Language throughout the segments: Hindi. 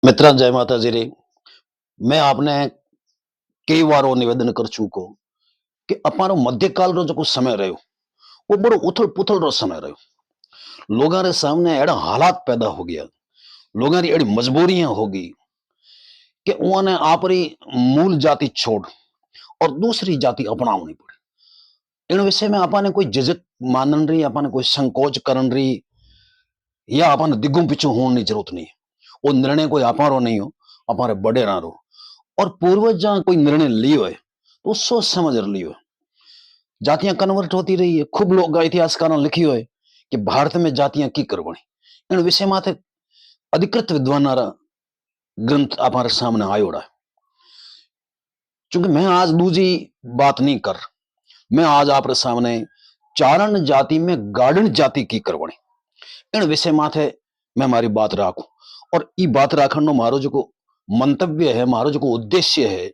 मित्रा जय माता जी रे। मैं आपने कई बार वो निवेदन कर चुको कि अपारो मध्यकाल रो जो समय रहो वो बड़ो उथल पुथल रो समय रहो। लोगों रे सामने एड़ा हालात पैदा हो गया, लोगों री एड़ी मजबूरियां होगी कि उन्हें आपरी मूल जाति छोड़ और दूसरी जाति अपनावनी पड़ी। इन विषय में आपने कोई झिझक मानन रही, आपने कोई संकोच करन रही या आपने दिग्गुम पिछू होने की जरूरत नहीं। वो निर्णय कोई आपारो नहीं हो, हमारे बड़े ना रो। और पूर्वज जहां कोई निर्णय लियो है तो सोच समझ लियो है। जातियां कन्वर्ट होती रही है, खूब लोग इतिहासकारों लिखियो है कि भारत में जातियां की करवणी। इन विषय माथे अधिकृत विद्वानारा ग्रंथ हमारे सामने आयोड़ा है। चूंकि मैं आज दूजी बात नहीं कर, मैं आज आपरे सामने चारण जाति में गार्डन जाति की करवणी इन विषय माथे मैं हमारी बात राखू। और ई बात राखण नो मारो जो मंतव्य है, मारो जो उद्देश्य है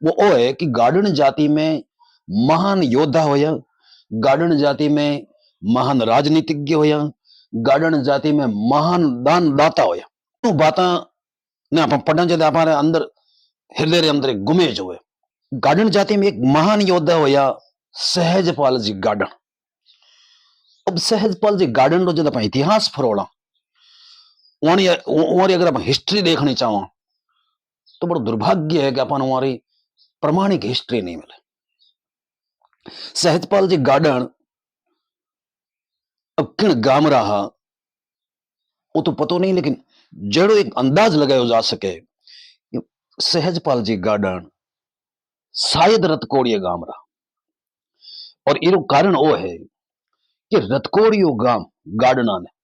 वो ओ है कि गार्डन जाति में महान योद्धा होया, गार्डन जाति में महान राजनीतिज्ञ होया, गार्डन जाति में महान दान दाता होया। तो बाता ने अपन पढ़ना चाहिए हमारे अंदर, हृदय रे अंदर एक गुमेज होए। गार्डन जाति में एक महान योद्धा होया सहजपाल जी गार्डन। अब सहजपाल जी गार्डन रो जब अपन इतिहास फरोड़ा वहां अगर अपन हिस्ट्री देखनी चाहो तो बड़ा दुर्भाग्य है कि अपन हमारी प्रमाणिक हिस्ट्री नहीं मिले। सहजपाल जी गार्डन अब किन गाम रहा वो तो पतो नहीं, लेकिन जड़ो एक अंदाज लगाया जा सके कि सहजपाल जी गार्डन शायद रतकोड़िया गाम रहा। और इरो कारण वो है कि रतकोड़ियो गाम गार्डना ने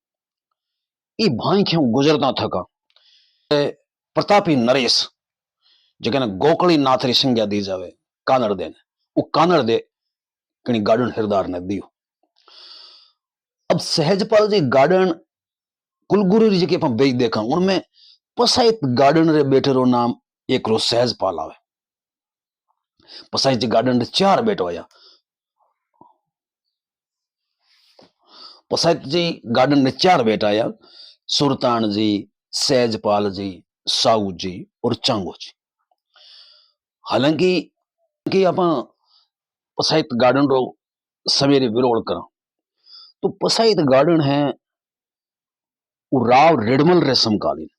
ई भाई क्यों गुजरता थका प्रतापी नरेश जगह गोकली नाथ री संज्ञा दी जावे कानड़ दे ने वो कानड़ दे कणी गार्डन हिरदार ने दियो। अब सहजपाल जी गार्डन कुलगुरु जी के अपन बेच देखा उनमें पसायत गार्डन रे बेटे रो नाम एक रो सहजपाल आवे। पसायत जी गार्डन रे चार बेटो आया। पसायत जी गार्डन रे चार बेटा आया, सुरतान जी, सहजपाल जी, साऊ जी और चांगो जी। हालांकि कि अपन पसायत गार्डन रो सवेरे विरोध करा तो पसायत गार्डन है वो राव रिडमल रे समकालीन,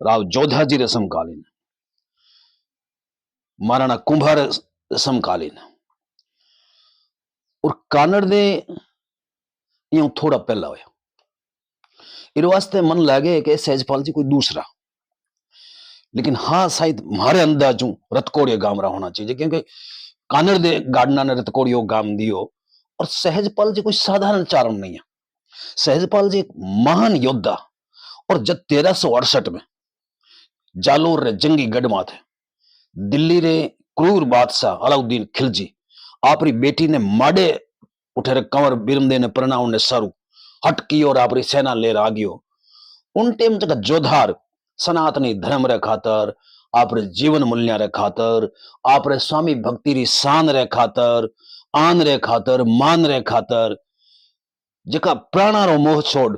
राव जोधा जी रे समकालीन, महाराणा कुंभा रे समकालीन और कानड़ दे यूं थोड़ा पहला होया। इन वास्ते मन लागे कि सहजपाल जी कोई दूसरा, लेकिन हाँ शायद हमारे अंदाजों रतकोड़िया गाम रहा होना चाहिए क्योंकि कानड़ दे गार्डना ने रतकोड़ियो गाम दियो। और सहजपाल जी कोई साधारण चारण नहीं है। सहजपाल जी एक महान योद्धा और जब 1368 में जालोर रे जंगी गढ़ माथे दिल्ली रे क्रूर बादशाह अलाउद्दीन खिलजी आपरी बेटी ने माडे उठे रे कंवर बिरमदे ने प्रणाव ने सारू हट की और आपरी सेना लेर आ गयो। उन टेम तक जोधार सनातनी धर्म रे खातर, आपरे जीवन मूल्य रे खातर, आपरे स्वामी भक्ति री शान रे खातर, आन रे खातर, मान रे खातर जका प्राणा रो मोह छोड़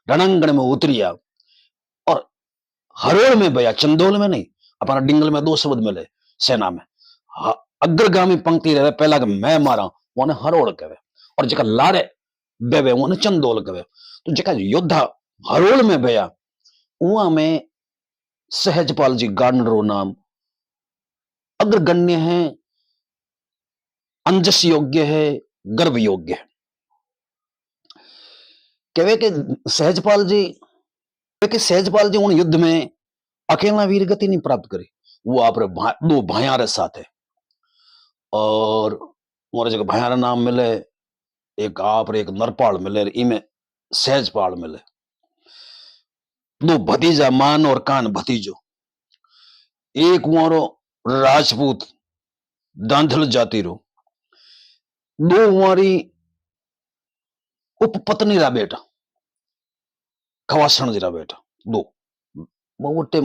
रणांगण में उतरिया और हरोड़ में बया, चंदोल में नहीं। अपना डिंगल में दो शब्द मिले सेना में, अग्रगामी पंक्ति रहे पहला मैं मारा वो हरोड़ कहे और जका लारे बेवे वो चंदोल कहे। तो जका योद्धा हरोड़ में बया वहां में सहजपाल जी गार्डन रो नाम अग्रगण्य है, अंजस योग्य है, गर्व योग्य है। कहे कि सहजपाल जी उन युद्ध में अकेला वीर गति नहीं प्राप्त करी, वो आप दो भाइया रे साथ है। और मोरे जगह भाइया नाम मिले, एक आप एक नरपाल मिले, इमे सहजपाल मिले। दो भतीजा मान और कान भतीजो, एक वारो राजपूत दांधल जाति रो, दो वारी उपपत्नी रा बेटा खवासण जी रा बेटा, दो मोटे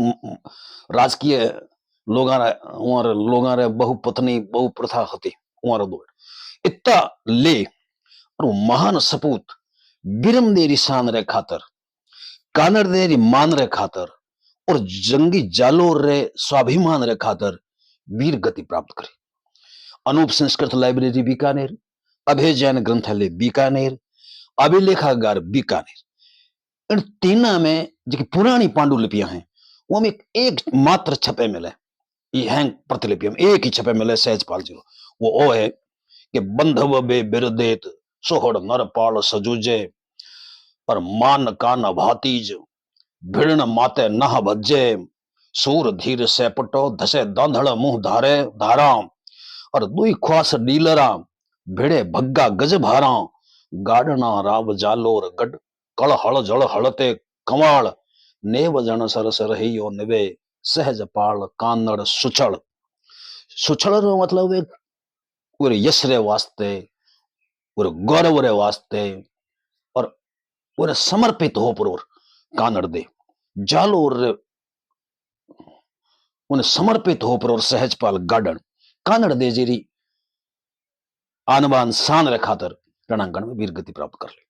राजकीय लोगा रे बहुपत्नी बहु प्रथा होती वहां दो इतना ले और महान सपूत बिरम देरी शान रे खातर, कानड़ देरी मान रे खातर और जंगी जालोर रे स्वाभिमान रे खातर वीर गति प्राप्त करी। अनूप संस्कृत लाइब्रेरी बीकानेर, अभय जैन ग्रंथालय बीकानेर, अभिलेखागार बीकानेर, इन तीना में जो पुरानी पांडुलिपियां हैं वो में एक मात्र छपे मिले, ये हैं प्रतिलिपि में एक ही छपे मिले सहजपाल जी। वो है कि बंधव बे बिरदेत सोहड़ नरपाल सजूजे, पर मान कान भातीज भिड़न माते नह भज्जे, सूर धीर सेपटो धसे दांधड़ मुंह धारे धाराम, और दुई ख्वास डीलरा भिड़े भग्गा गज भारा, गाड़ना राव जालोर गड कल हल जल हलते कंवाल, नेव जन सर सरहियो निवे सहज पाल कानड़ सुछड़। सुछड़ रो मतलब एक पूरे यश रे वास्ते, पूरे गौरव रे वास्ते, और पूरे समर्पित हो पुरोर कानड़ दे जालोर उन्हें समर्पित हो पुरोर सहजपाल गार्डन कानड़ दे जेरी आनबान शान रे खातर रणांगण में वीर गति प्राप्त कर ली।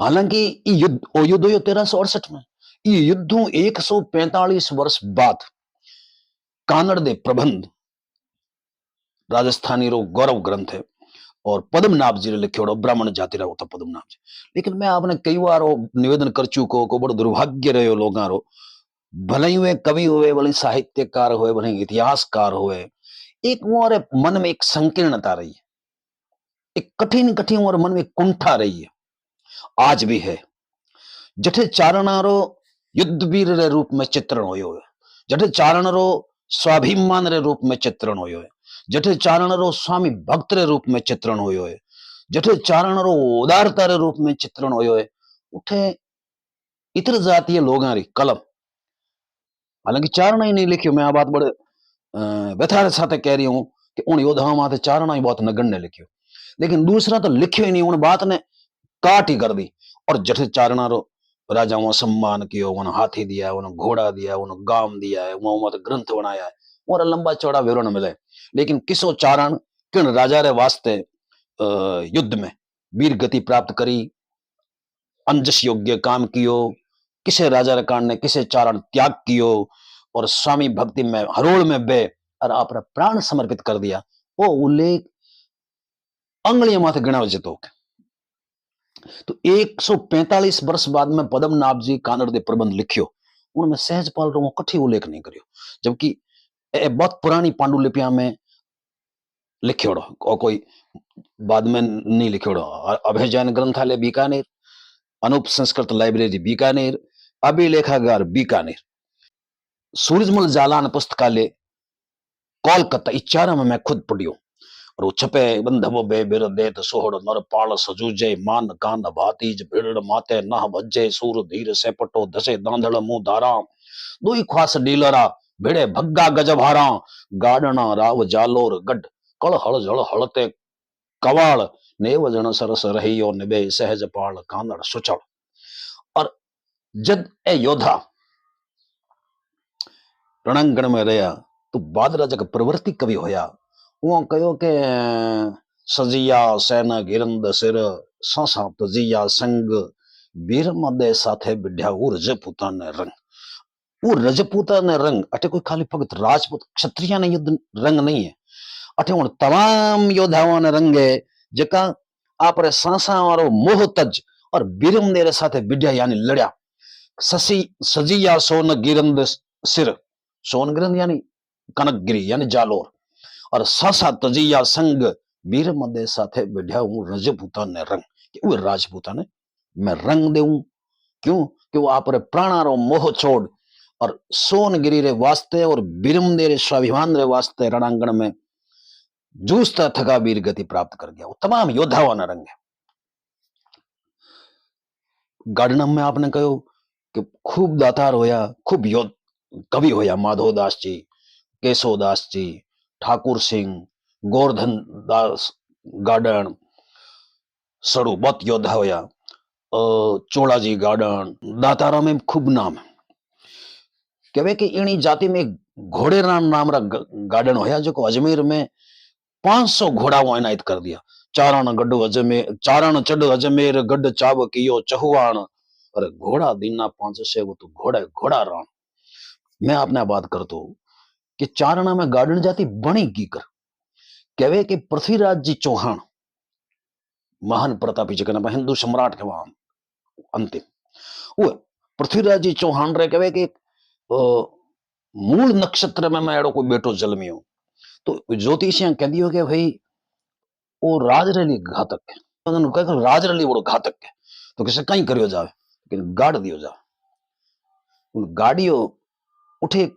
हालांकि ये युद्ध ओ युद्ध हो 1368 में, ये युद्धों 145 वर्ष बाद कानड़ दे प्रबंध राजस्थानी रो गौरव ग्रंथ है, और पद्मनाभ जी ने लिखियोड़ो ब्राह्मण जाति रा होता पद्मनाभ जी। लेकिन मैं आपने कई बार निवेदन कर चुको को बड़ो दुर्भाग्य रहो लोगां रो, भले ही वे कवि हुए, भले साहित्यकार हुए, भले इतिहासकार हुए, एक मोरे मन में एक संकीर्णता रही है, एक कठिन कठिन और मन में कुंठा रही है, आज भी है। जठे चारणारो युद्ध वीर रे रूप में चित्रण होयो है, जठे चारणरो स्वाभिमान रे रूप में चित्रण होयो है, जठे चारणरो स्वामी भक्त रे रूप में चित्रण होयो है, जठे चारणरो उदारता रे रूप में चित्रण होयो है, उठे इतर जातीय लोगां री कलम, हालांकि चारणा ही नहीं लिखियो, मैं आ बात बड़े व्यथा रे साथे कह रही हूं कि उन योद्धाओं माथे चारणा ही बहुत नगण्य लिखियो, लेकिन दूसरा तो लिखियो ही नहीं, उन बात ने काट ही कर दी। और जठे चारणारो राजाओं सम्मान कियो, उन्हें हाथी दिया, उन्हें घोड़ा दिया, उन्हें गाम दिया है, वहां मत ग्रंथ बनाया है, और लंबा चौड़ा विवरण मिले, लेकिन किसो चारण किन राजा रे वास्ते युद्ध में वीर गति प्राप्त करी, अंजस योग्य काम कियो, किसे राजा रे कारण ने किसे चारण त्याग कियो, और स्वामी भक्ति में हरोड़ में बे और अपना प्राण समर्पित कर दिया, वो उल्लेख अंगलियों माथे गिना जतो। तो 145 वर्ष बाद में पद्मनाभ जी कानड़ दे प्रबंध लिखियो, उनमें सहजपाल रो कठी उल्लेख नहीं करियो, जबकि ए बहुत पुरानी पांडुलिपियां में लिखियोड़ो और कोई बाद में नहीं लिखियोड़ो। अभय जैन ग्रंथालय बीकानेर, अनूप संस्कृत लाइब्रेरी बीकानेर, अभिलेखागार बीकानेर, सूरजमल जालान पुस्तकालय कोलकाता, इस चारों में मैं खुद पढ़ियो, और वो छपे बंधवो बे बिर देत सोहड़ नरपाल सजूजे, मान कान भातीज भिड़ माते नह भज्जे, सूर धीर सेपटो धसे दांधड़ मुंह धारा, दुई ख्वास डीलरा भिड़े भग्गा गजभारा, गाड़ना राव जालोर गड कल हल जल हलते कवाल, नेव जन सरस रहियो निबे सहज पाल कानड़ सुचड़। और जद ए योद्धा रणांगण में रहा तो बाद राजा का प्रवृत्ति कवि होया, वो कहो के सजिया सेना गिरंद सिर सासा तजिया संग, वीर मदे साथे बिढ़या वो रजपूता ने रंग, वो रजपूता ने रंग अटे कोई खाली भगत राजपूत क्षत्रिय ने युद्ध रंग नहीं है, अटे उन तमाम योद्धाओं ने रंग है जका आपरे सासा वारो मोह तज और वीरम नेरे साथे बिढ़या यानी लड़या। ससी सजिया सोन गिरंद सिर, सोन गिरंद यानी कनकगिरी यानी जालोर, और सासा तजिया संग वीर मदे साथे बिढ़या हूं रजपूता ने रंग, कि वो राजपूता ने मैं रंग देऊं, क्यों कि वो आप प्राणारो मोह छोड़ और सोनगिरी रे वास्ते और बिरमदे रे स्वाभिमान रे वास्ते रणांगण में जूझता थका वीर गति प्राप्त कर गया। वो तमाम योद्धाओं ने रंग है। गार्डनम में आपने कहो कि खूब दातार होया, खूब कवि होया, माधोदास जी, केशवदास जी, ठाकुर सिंह, गोवर्धन दास गार्डन सड़ू बहुत योद्धा होया, चोलाजी गार्डन, दातारा में खूब नाम है। कहे कि इनी जाति में घोड़े नाम रा गार्डन होया जो को अजमेर में 500 घोड़ा वो इनायत कर दिया। चारण गड्ढ अजमेर, चारण चढ़ अजमेर गड्ढ चाव कियो चहुआण, अरे घोड़ा दीना 500 वो तो घोड़ा घोड़ा रान। मैं आपने बात करतो कि चारणा में गार्डन जाती बणी की कर कहवे कि पृथ्वीराज जी चौहान महान प्रतापी जगन हिंदू सम्राट के वहां अंतिम वो पृथ्वीराज जी चौहान रे कहवे कि मूल नक्षत्र में मैं एड़ो कोई बेटो जन्मियो तो ज्योतिषियां कह दियो कि भाई वो राज रे लिए घातक है। उन्होंने कहा कि राज रे लिए बड़ो घातक है तो किसे कहीं करियो जावे लेकिन गाड़ दियो जावे। उन गाड़ियों उठे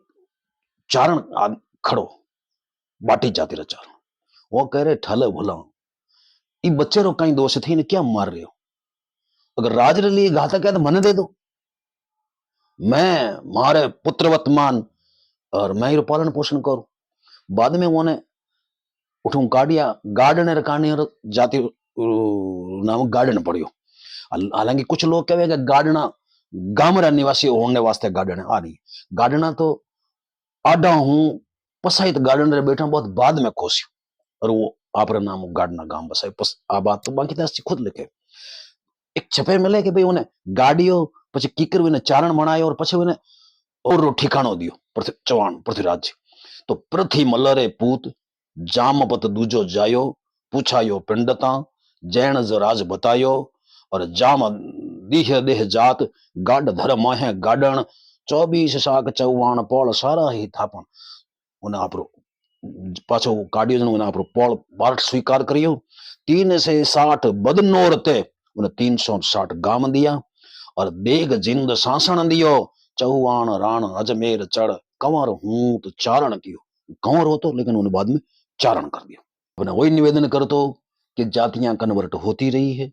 चारण खड़ो बाटी जाती रहा चारण वो कह रहे ठले भुला ये बच्चे रो कहीं दोष थी ने क्या मार रहे हो अगर राज रे लिए घातक है तो मने दे दो मैं मारे पुत्रवत मान और मैं पालन पोषण करूं बाद में उन्हें उठूं काटिया गार्डन रकानी और जाति नाम गार्डन पड़ियो। हालांकि कुछ लोग कहे गार्डना गामरा निवासी होने वास्ते गार्डन आ नहीं गार्डना तो आडा हूं पसाई तो गार्डन रे बैठा बहुत बाद में खोस्यो और वो आप नाम गार्डना गांव बसाई आ बात तो बाकी दास खुद लिखे एक छपे मिले कि भाई उन्हें गाड़ियों પછી कीकर ने चारण बनायो और પછી उन्हें और ठिकाणो दियो चौहान पृथ्वीराज तो पृथ्वी मलरे पूत जामपत दूजो जायो पूछायो पिंडता जैन जो राज बतायो और जाम दीह देह जात गाड धर माहे गाडन 24 साक चौवाण पोल सारा ही थापण उन्हें आपरो पाछो काडियो जन उन्हें आपरो पोल बारट स्वीकार करियो 360 बदनोर ते उन्हें 360 गाम दिया और देग जिंद सांसण दियो चौवाण राण अजमेर चढ़ कंवर हूं तो चारण कियो कंवर हो तो लेकिन उन्हें बाद में चारण कर दिया। अपने वही निवेदन कर तो कि जातियां कन्वर्ट होती रही है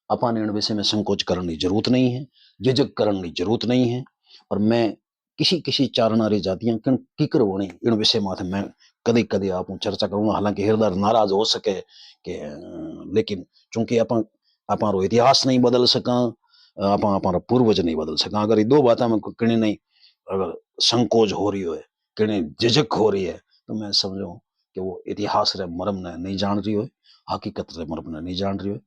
अपन इन विषय में संकोच करने की जरूरत नहीं है झिझक करने की जरूरत नहीं है और मैं किसी किसी चारणारी जातियां कीकर होने इन विषय में मैं कदे कदे आप चर्चा करूंगा हालांकि हृदय नाराज हो सके कि लेकिन चूंकि अपन अपन इतिहास नहीं बदल सका अपन पूर्वज नहीं बदल सका अगर ये दो बातें में किने नहीं अगर संकोच हो रही है किने झिझक हो रही है तो मैं समझू कि वो इतिहास रे मर्म ने नहीं जान रही हो हकीकत रे मर्म ने नहीं जान रही हो